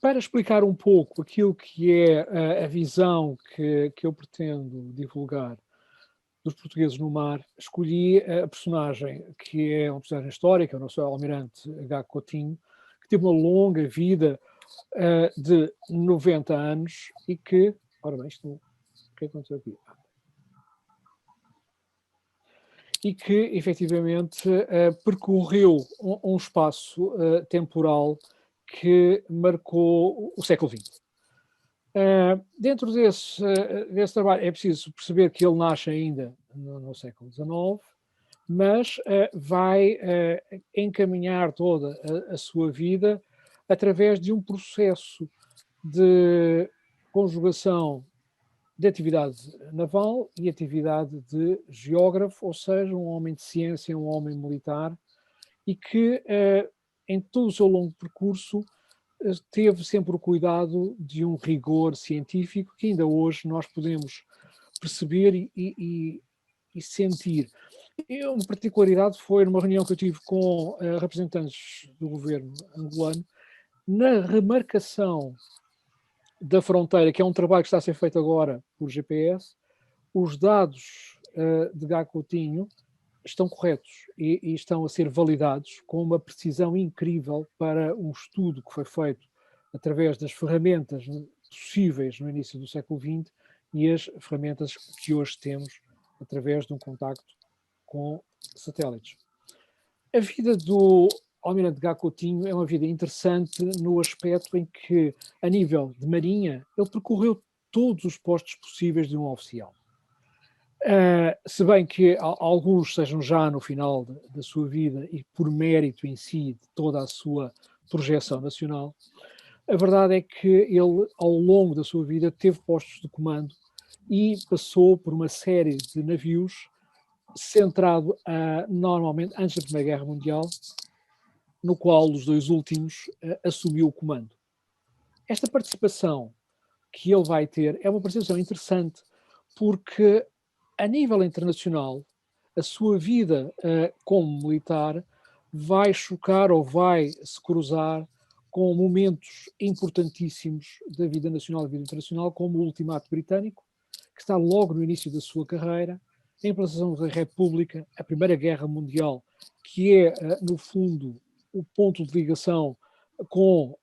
Para explicar um pouco aquilo que é a visão que eu pretendo divulgar dos portugueses no mar, escolhi a personagem que é uma personagem histórica, o nosso almirante H. Coutinho, que teve uma longa vida de 90 anos e que... Ora bem, o que aconteceu aqui? E que, efetivamente, percorreu um espaço temporal que marcou o século XX. Dentro desse trabalho é preciso perceber que ele nasce ainda no século XIX, mas vai encaminhar toda a sua vida através de um processo de conjugação de atividade naval e atividade de geógrafo, ou seja, um homem de ciência, um homem militar, e que em todo o seu longo percurso teve sempre o cuidado de um rigor científico que ainda hoje nós podemos perceber e sentir. E uma particularidade foi numa reunião que eu tive com representantes do governo angolano, na remarcação da fronteira, que é um trabalho que está a ser feito agora por GPS, os dados de Gá Coutinho estão corretos e estão a ser validados com uma precisão incrível para um estudo que foi feito através das ferramentas possíveis no início do século XX e as ferramentas que hoje temos através de um contacto com satélites. A vida do Almirante Gá Coutinho é uma vida interessante no aspecto em que, a nível de marinha, ele percorreu todos os postos possíveis de um oficial. Se bem que alguns sejam já no final da sua vida e por mérito em si de toda a sua projeção nacional, a verdade é que ele, ao longo da sua vida, teve postos de comando e passou por uma série de navios centrado normalmente antes da Primeira Guerra Mundial, no qual os dois últimos assumiu o comando. Esta participação que ele vai ter é uma participação interessante porque, a nível internacional, a sua vida como militar vai chocar ou vai se cruzar com momentos importantíssimos da vida nacional e da vida internacional, como o Ultimato Britânico, que está logo no início da sua carreira, a implantação da República, a Primeira Guerra Mundial, que é, no fundo, o ponto de ligação com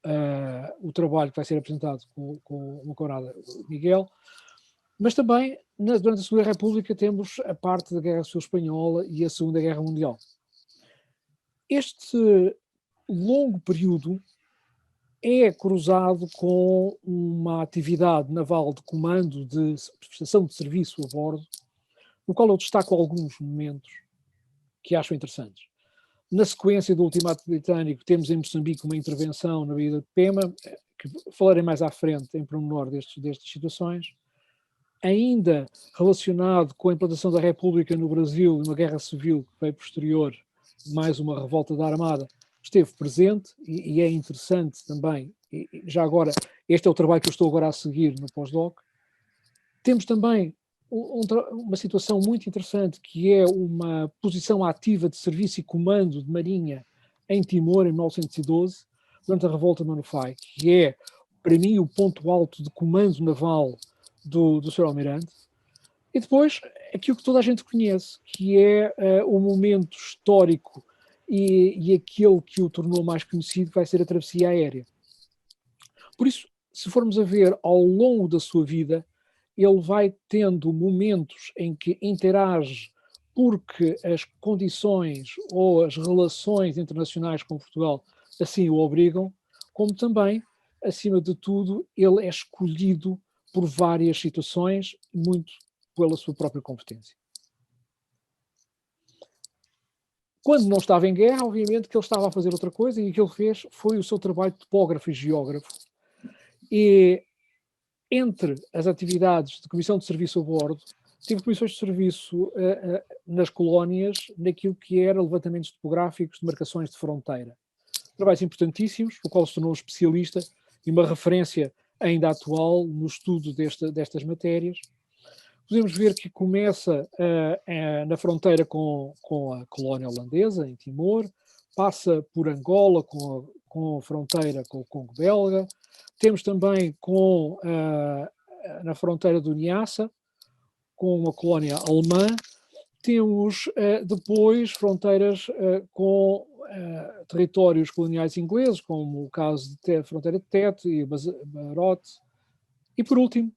o trabalho que vai ser apresentado com o camarada Miguel, mas também, durante a Segunda República, temos a parte da Guerra Civil Espanhola e a Segunda Guerra Mundial. Este longo período é cruzado com uma atividade naval de comando, de prestação de serviço a bordo, no qual eu destaco alguns momentos que acho interessantes. Na sequência do Ultimato Britânico, temos em Moçambique uma intervenção na Baía de Pema, que falarei mais à frente em pormenor destas situações. Ainda relacionado com a implantação da República no Brasil e uma guerra civil que veio posterior, mais uma revolta da Armada, esteve presente e é interessante também, e já agora, este é o trabalho que eu estou agora a seguir no pós-doc. Temos também uma situação muito interessante, que é uma posição ativa de serviço e comando de marinha em Timor, em 1912, durante a revolta de Manufai, que é, para mim, o ponto alto de comando naval do Sr. Almirante. E depois, aquilo que toda a gente conhece, que é o momento histórico e aquele que o tornou mais conhecido, que vai ser a travessia aérea. Por isso, se formos a ver ao longo da sua vida, ele vai tendo momentos em que interage porque as condições ou as relações internacionais com Portugal assim o obrigam, como também, acima de tudo, ele é escolhido por várias situações, muito pela sua própria competência. Quando não estava em guerra, obviamente que ele estava a fazer outra coisa, e o que ele fez foi o seu trabalho de topógrafo e geógrafo. E entre as atividades de comissão de serviço a bordo, tive comissões de serviço nas colónias, naquilo que era levantamentos topográficos de marcações de fronteira. Trabalhos importantíssimos, no qual se tornou um especialista e uma referência ainda atual no estudo destas matérias. Podemos ver que começa na fronteira com a colónia holandesa, em Timor, passa por Angola, com a fronteira com o Congo belga, Temos também na fronteira do Niassa, com uma colónia alemã. Temos depois fronteiras com territórios coloniais ingleses, como o caso da fronteira de Tete e Barote. E por último,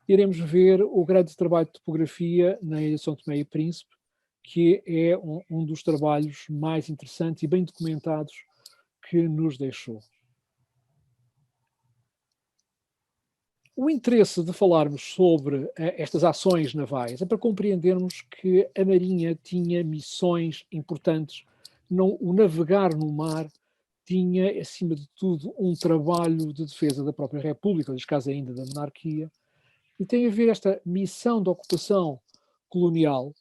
iremos ver o grande trabalho de topografia na Ilha de São Tomé e Príncipe, que é um dos trabalhos mais interessantes e bem documentados que nos deixou. O interesse de falarmos sobre estas ações navais é para compreendermos que a Marinha tinha missões importantes. O navegar no mar tinha, acima de tudo, um trabalho de defesa da própria República, neste caso ainda da monarquia, e tem a ver esta missão de ocupação colonial.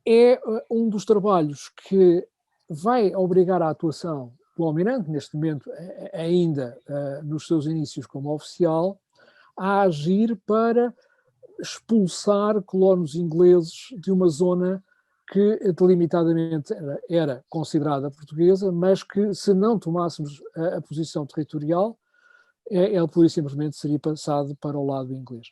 É um dos trabalhos que vai obrigar à atuação do almirante, neste momento ainda nos seus inícios como oficial, a agir para expulsar colonos ingleses de uma zona que delimitadamente era considerada portuguesa, mas que, se não tomássemos a posição territorial, ele pura e simplesmente seria passado para o lado inglês.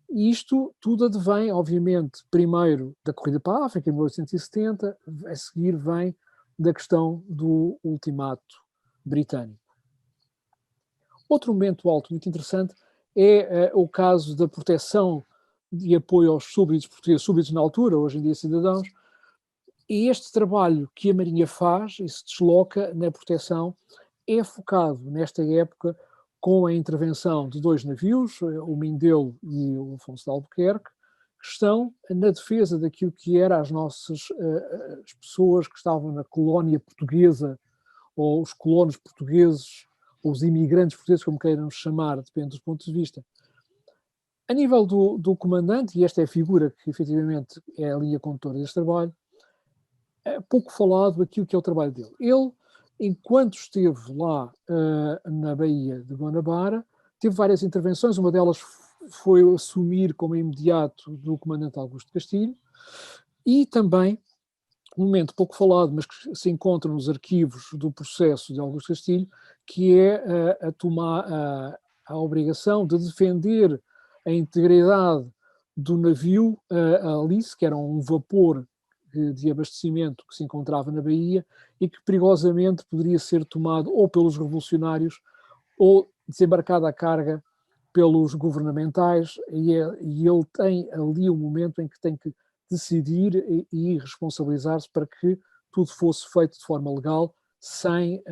E isto tudo advém, obviamente, primeiro da corrida para a África, em 1870, a seguir vem da questão do ultimato britânico. Outro momento alto muito interessante é o caso da proteção e apoio aos súbditos portugueses, súbditos na altura, hoje em dia cidadãos, e este trabalho que a Marinha faz e se desloca na proteção é focado, nesta época, com a intervenção de 2 navios, o Mindelo e o Afonso de Albuquerque, que estão na defesa daquilo que eram as pessoas que estavam na colónia portuguesa, ou os colonos portugueses, ou os imigrantes portugueses, como queiram chamar, depende dos pontos de vista. A nível do comandante, e esta é a figura que efetivamente é a linha condutora deste trabalho, é pouco falado aquilo que é o trabalho dele. Ele, enquanto esteve lá na Baía de Guanabara, teve várias intervenções, uma delas foi assumir como imediato do comandante Augusto Castilho, e também, um momento pouco falado, mas que se encontra nos arquivos do processo de Augusto Castilho, que é a obrigação de defender a integridade do navio Alice, que era um vapor de abastecimento que se encontrava na Baía e que perigosamente poderia ser tomado ou pelos revolucionários ou desembarcado à carga pelos governamentais, e ele tem ali um momento em que tem que decidir e responsabilizar-se para que tudo fosse feito de forma legal, sem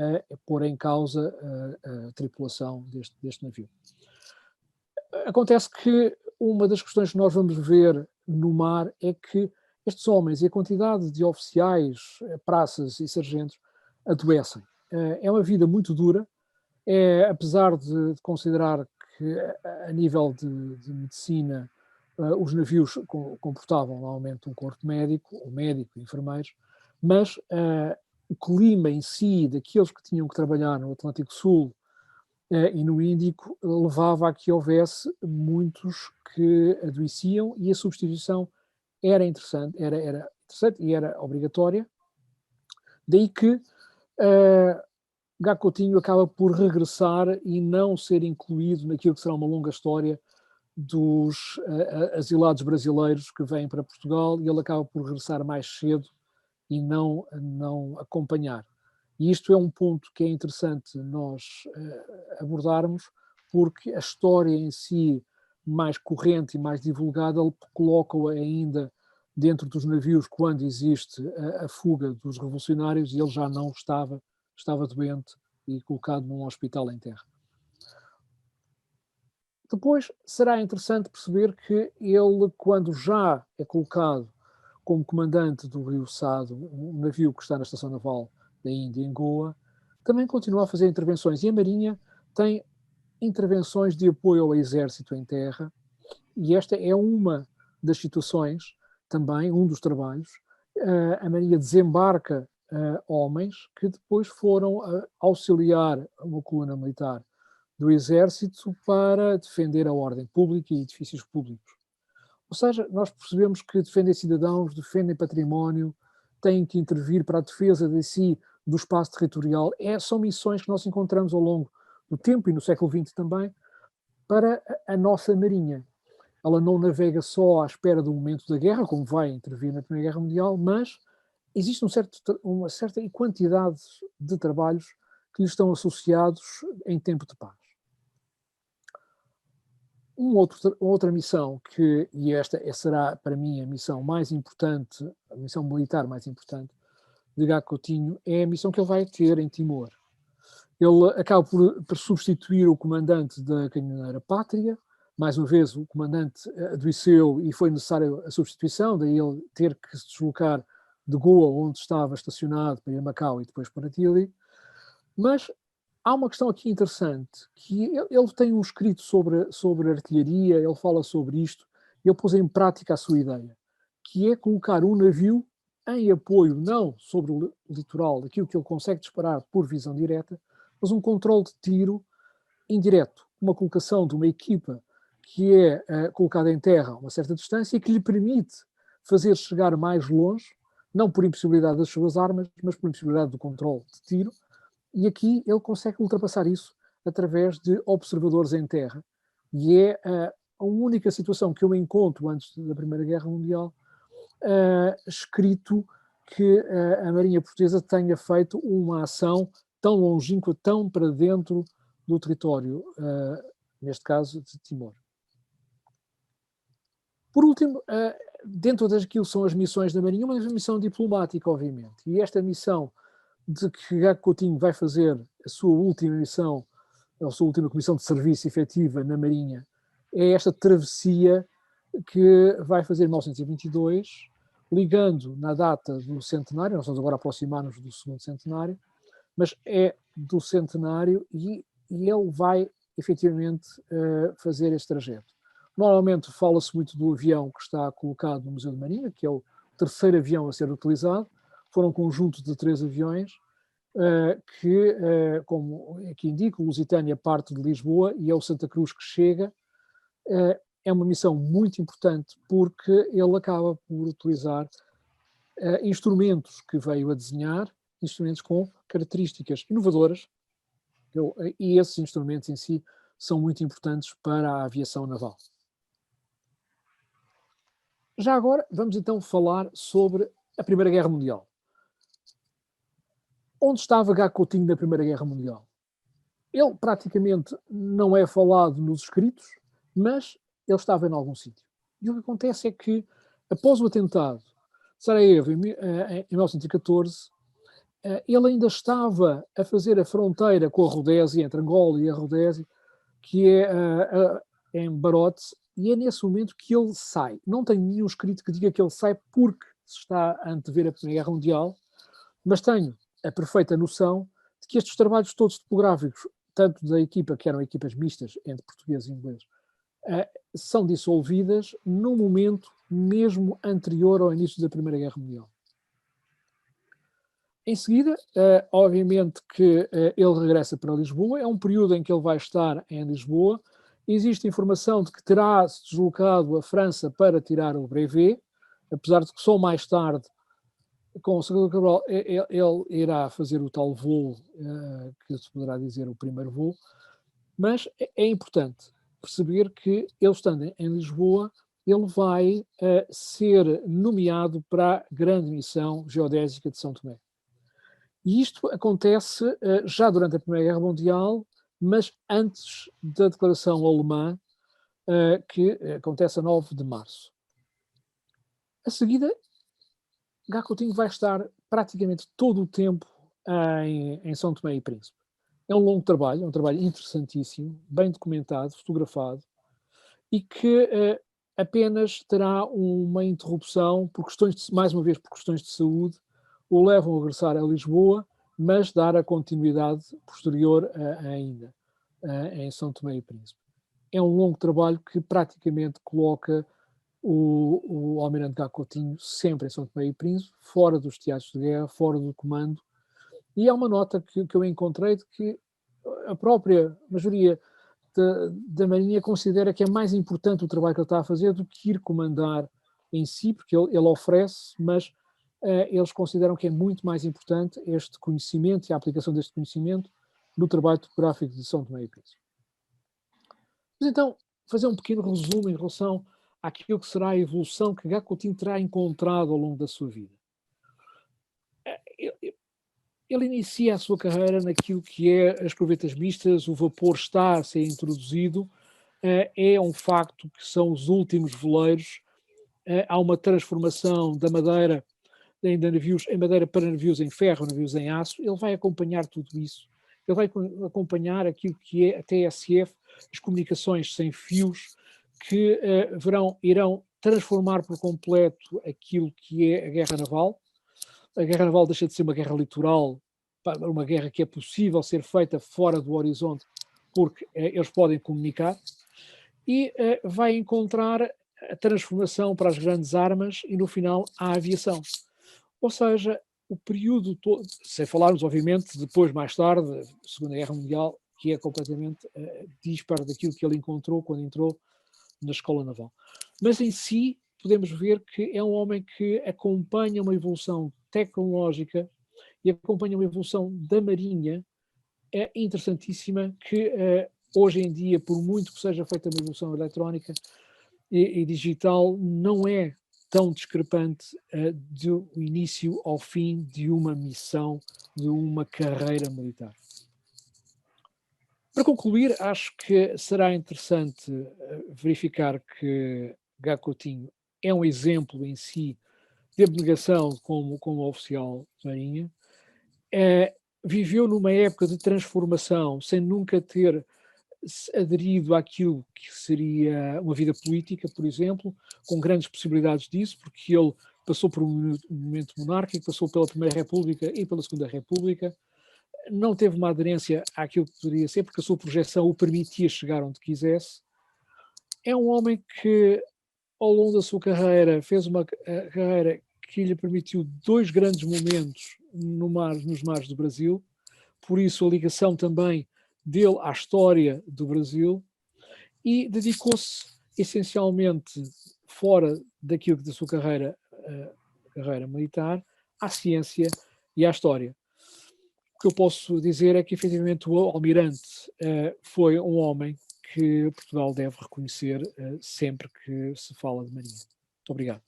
pôr em causa a tripulação deste navio. Acontece que uma das questões que nós vamos ver no mar é que estes homens e a quantidade de oficiais, praças e sargentos adoecem. É uma vida muito dura, apesar de considerar que a nível de medicina os navios comportavam normalmente um corpo médico, ou médico, enfermeiros, mas o clima em si daqueles que tinham que trabalhar no Atlântico Sul e no Índico levava a que houvesse muitos que adoeciam, e a substituição era interessante e era obrigatória. Daí que Gá Coutinho acaba por regressar e não ser incluído naquilo que será uma longa história dos asilados brasileiros que vêm para Portugal, e ele acaba por regressar mais cedo e não acompanhar. E isto é um ponto que é interessante nós abordarmos, porque a história em si, mais corrente e mais divulgada, ele coloca-o ainda dentro dos navios quando existe a fuga dos revolucionários, e ele já não estava doente e colocado num hospital em terra. Depois será interessante perceber que ele, quando já é colocado como comandante do Rio Sado, um navio que está na estação naval da Índia, em Goa, também continua a fazer intervenções, e a Marinha tem intervenções de apoio ao exército em terra, e esta é uma das situações, também um dos trabalhos. A Marinha desembarca homens que depois foram auxiliar uma coluna militar do exército para defender a ordem pública e edifícios públicos. Ou seja, nós percebemos que defendem cidadãos, defendem património, têm que intervir para a defesa de si, do espaço territorial. São missões que nós encontramos ao longo do tempo, e no século XX também, para a nossa Marinha. Ela não navega só à espera do momento da guerra, como vai intervir na Primeira Guerra Mundial, mas existe uma certa quantidade de trabalhos que lhe estão associados em tempo de paz. Outra missão e esta será para mim a missão mais importante, a missão militar mais importante de Gá Coutinho, é a missão que ele vai ter em Timor. Ele acaba por substituir o comandante da Caminhoneira Pátria. Mais uma vez, o comandante adoeceu e foi necessária a substituição, daí ele ter que se deslocar de Goa, onde estava estacionado, para ir a Macau e depois para Dili. Mas há uma questão aqui interessante, que ele tem um escrito sobre artilharia, ele fala sobre isto, e ele pôs em prática a sua ideia, que é colocar um navio em apoio, não sobre o litoral, daquilo que ele consegue disparar por visão direta, mas um controle de tiro indireto, uma colocação de uma equipa que é colocada em terra a uma certa distância e que lhe permite fazer chegar mais longe, não por impossibilidade das suas armas, mas por impossibilidade do controle de tiro, e aqui ele consegue ultrapassar isso através de observadores em terra. E é a única situação que eu encontro antes da Primeira Guerra Mundial escrito que a Marinha Portuguesa tenha feito uma ação tão longínqua, tão para dentro do território, neste caso de Timor. Por último, dentro daquilo são as missões da Marinha, uma missão diplomática, obviamente. E esta missão de que Gá Coutinho vai fazer a sua última missão, a sua última comissão de serviço efetiva na Marinha, é esta travessia que vai fazer em 1922, ligando na data do centenário, nós estamos agora a aproximar-nos do segundo centenário, mas é do centenário e ele vai efetivamente fazer este trajeto. Normalmente fala-se muito do avião que está colocado no Museu de Marinha, que é o terceiro avião a ser utilizado. Foram um conjunto de 3 aviões que, como aqui indica, o Lusitânia parte de Lisboa e é o Santa Cruz que chega. É uma missão muito importante porque ele acaba por utilizar instrumentos que veio a desenhar, instrumentos com características inovadoras, e esses instrumentos em si são muito importantes para a aviação naval. Já agora vamos então falar sobre a Primeira Guerra Mundial. Onde estava Gá Coutinho na Primeira Guerra Mundial? Ele praticamente não é falado nos escritos, mas ele estava em algum sítio. E o que acontece é que, após o atentado de Sarajevo, em 1914, ele ainda estava a fazer a fronteira com a Rodésia, entre Angola e a Rodésia, que é em Barote, e é nesse momento que ele sai. Não tenho nenhum escrito que diga que ele sai porque se está a antever a Primeira Guerra Mundial, mas tenho a perfeita noção de que estes trabalhos todos topográficos, tanto da equipa, que eram equipas mistas entre português e inglês, são dissolvidas no momento mesmo anterior ao início da Primeira Guerra Mundial. Em seguida, obviamente que ele regressa para Lisboa, é um período em que ele vai estar em Lisboa. Existe informação de que terá se deslocado à França para tirar o brevet, apesar de que só mais tarde, com o Salvador Cabral, ele irá fazer o tal voo, que se poderá dizer o primeiro voo, mas é importante perceber que ele estando em Lisboa, ele vai ser nomeado para a grande missão geodésica de São Tomé. E isto acontece já durante a Primeira Guerra Mundial, mas antes da declaração alemã, que acontece a 9 de março. A seguida, Gá Coutinho vai estar praticamente todo o tempo em São Tomé e Príncipe. É um longo trabalho, é um trabalho interessantíssimo, bem documentado, fotografado, e que apenas terá uma interrupção, por questões mais uma vez por questões de saúde, o levam a regressar a Lisboa, mas dar a continuidade posterior ainda em São Tomé e Príncipe. É um longo trabalho que praticamente coloca o Almirante Gá Coutinho sempre em São Tomé e Príncipe, fora dos teatros de guerra, fora do comando. E há uma nota que eu encontrei de que a própria maioria da Marinha considera que é mais importante o trabalho que ele está a fazer do que ir comandar em si, porque ele oferece, mas eles consideram que é muito mais importante este conhecimento e a aplicação deste conhecimento no trabalho topográfico de São Tomé e Príncipe. Mas então, fazer um pequeno resumo em relação àquilo que será a evolução que Gá Coutinho terá encontrado ao longo da sua vida. Ele inicia a sua carreira naquilo que é as corvetas mistas, o vapor está a ser introduzido, é um facto que são os últimos veleiros, há uma transformação da madeira em navios, em madeira para navios em ferro, navios em aço, ele vai acompanhar tudo isso. Ele vai acompanhar aquilo que é a TSF, as comunicações sem fios, que irão transformar por completo aquilo que é a guerra naval. A guerra naval deixa de ser uma guerra litoral para uma guerra que é possível ser feita fora do horizonte, porque eles podem comunicar, e vai encontrar a transformação para as grandes armas e, no final, a aviação. Ou seja, o período todo, sem falarmos, obviamente, depois, mais tarde, Segunda Guerra Mundial, que é completamente disparo daquilo que ele encontrou quando entrou na Escola Naval. Mas, em si, podemos ver que é um homem que acompanha uma evolução tecnológica e acompanha uma evolução da Marinha interessantíssima, que hoje em dia, por muito que seja feita uma evolução eletrónica e digital, não é tão discrepante do início ao fim de uma missão, de uma carreira militar. Para concluir, acho que será interessante verificar que Gá Coutinho é um exemplo em si de abnegação como oficial de Marinha. Viveu numa época de transformação sem nunca ter aderido àquilo que seria uma vida política, por exemplo, com grandes possibilidades disso, porque ele passou por um momento monárquico, passou pela Primeira República e pela Segunda República, não teve uma aderência àquilo que poderia ser, porque a sua projeção o permitia chegar onde quisesse. É um homem que, ao longo da sua carreira, fez uma carreira que lhe permitiu dois grandes momentos nos mares do Brasil, por isso a ligação também dele à história do Brasil, e dedicou-se essencialmente, fora daquilo da sua carreira militar, à ciência e à história. O que eu posso dizer é que, efetivamente, o Almirante foi um homem que Portugal deve reconhecer sempre que se fala de Marinha. Muito obrigado.